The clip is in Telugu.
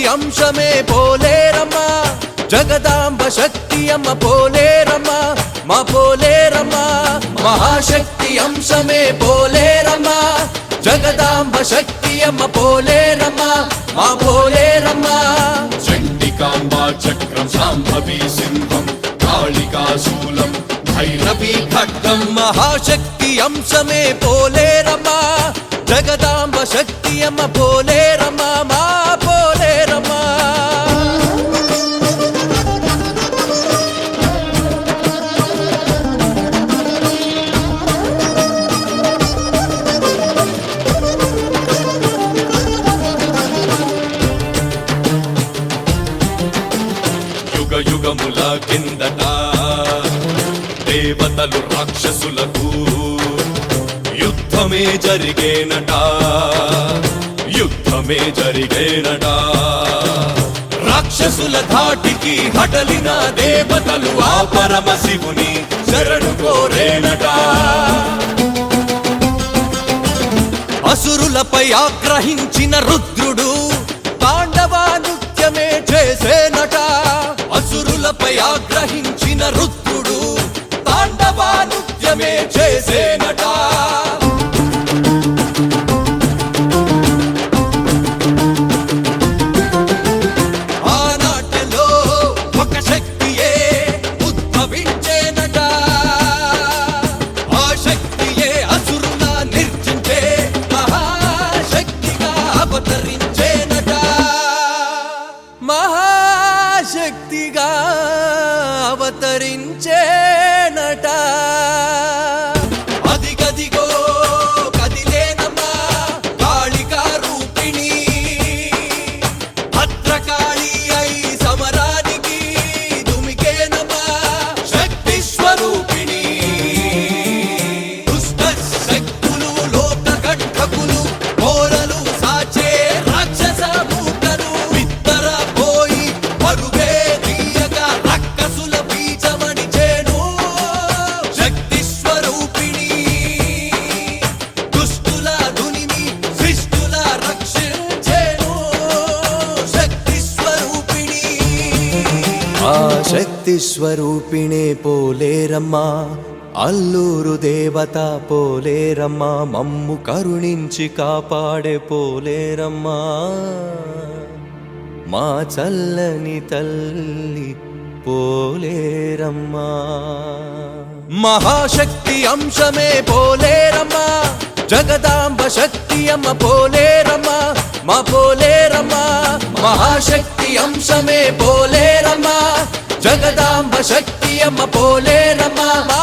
అంశమే పోలేరమ్మా జగదాంబ శక్తి అమ్మ పోలేరమ్మా మా పోలేరమ్మా మహాశక్తి అంశమే పోలేరమ్మా జగదాంబ శక్తి అమ్మ పోలేరమ్మా మా పోలేరమ్మా చండికాంబా చక్రం శాంభవి సింహం కాళికాశూలం భైరవీ ఖడ్గం మహాశక్తి అంశమే పోలేరమ్మా జగదాంబ శక్తి అమ్మ పోలేరమ్మా మా పోలేరమ్మా యుగ యుగముల కిందట దేవతలు రాక్షసులకు యుద్ధమే జరిగేనట రాక్షసుల ధాటికి హడలిన దేవతలు ఆ పరమశివుని శరణు కోరేనట అసురులపై ఆగ్రహించిన రుద్రుడు తాండవా నృత్యమే చేసేనట అసురులపై ఆగ్రహించిన రుద్రుడు తాండవా నృత్యమే చేసేనట ఆనాటిలో ఒక శక్తియే ఉద్భవించేనట ఆ శక్తియే అసురుల నిర్జించే మహాశక్తిగా అవతరించేనట మహాశక్తిగా అవతరించేనట అదిగదిగో కదిలేనమ్మా కాళికా రూపిణి భద్రకాళి అయి సమరానికి దుమికేనమ్మా శక్తి స్వరూపిణి దుష్ట శక్తులు లోక కంఠకులు కోరలు సాచే రాక్షస మూకలు విత్తర పోయి పరుగే తీయక రక్కసుల బీజమణి చేను శక్తి స్వరూపిణి దుష్టుల దునిని శిష్టుల రక్షించేను శక్తి స్వరూపిణి ఆ శక్తి స్వరూపిణే పోలేరమ్మా అల్లూరు దేవత పోలేరమ్మా మమ్ము కరుణించి కాపాడే పోలేరమ్మా మా చల్లని తల్లి పోలేరమ్మా మహాశక్తి అంశమే పోలేరమ్మా జగదాంబ శక్తి అమ్మ పోలేరమ్మా మా పోలేరమ్మా మహాశక్తి అంశమే పోలేరమ్మా జగదాంబ శక్తి అమ్మ పోలేరమ్మా మా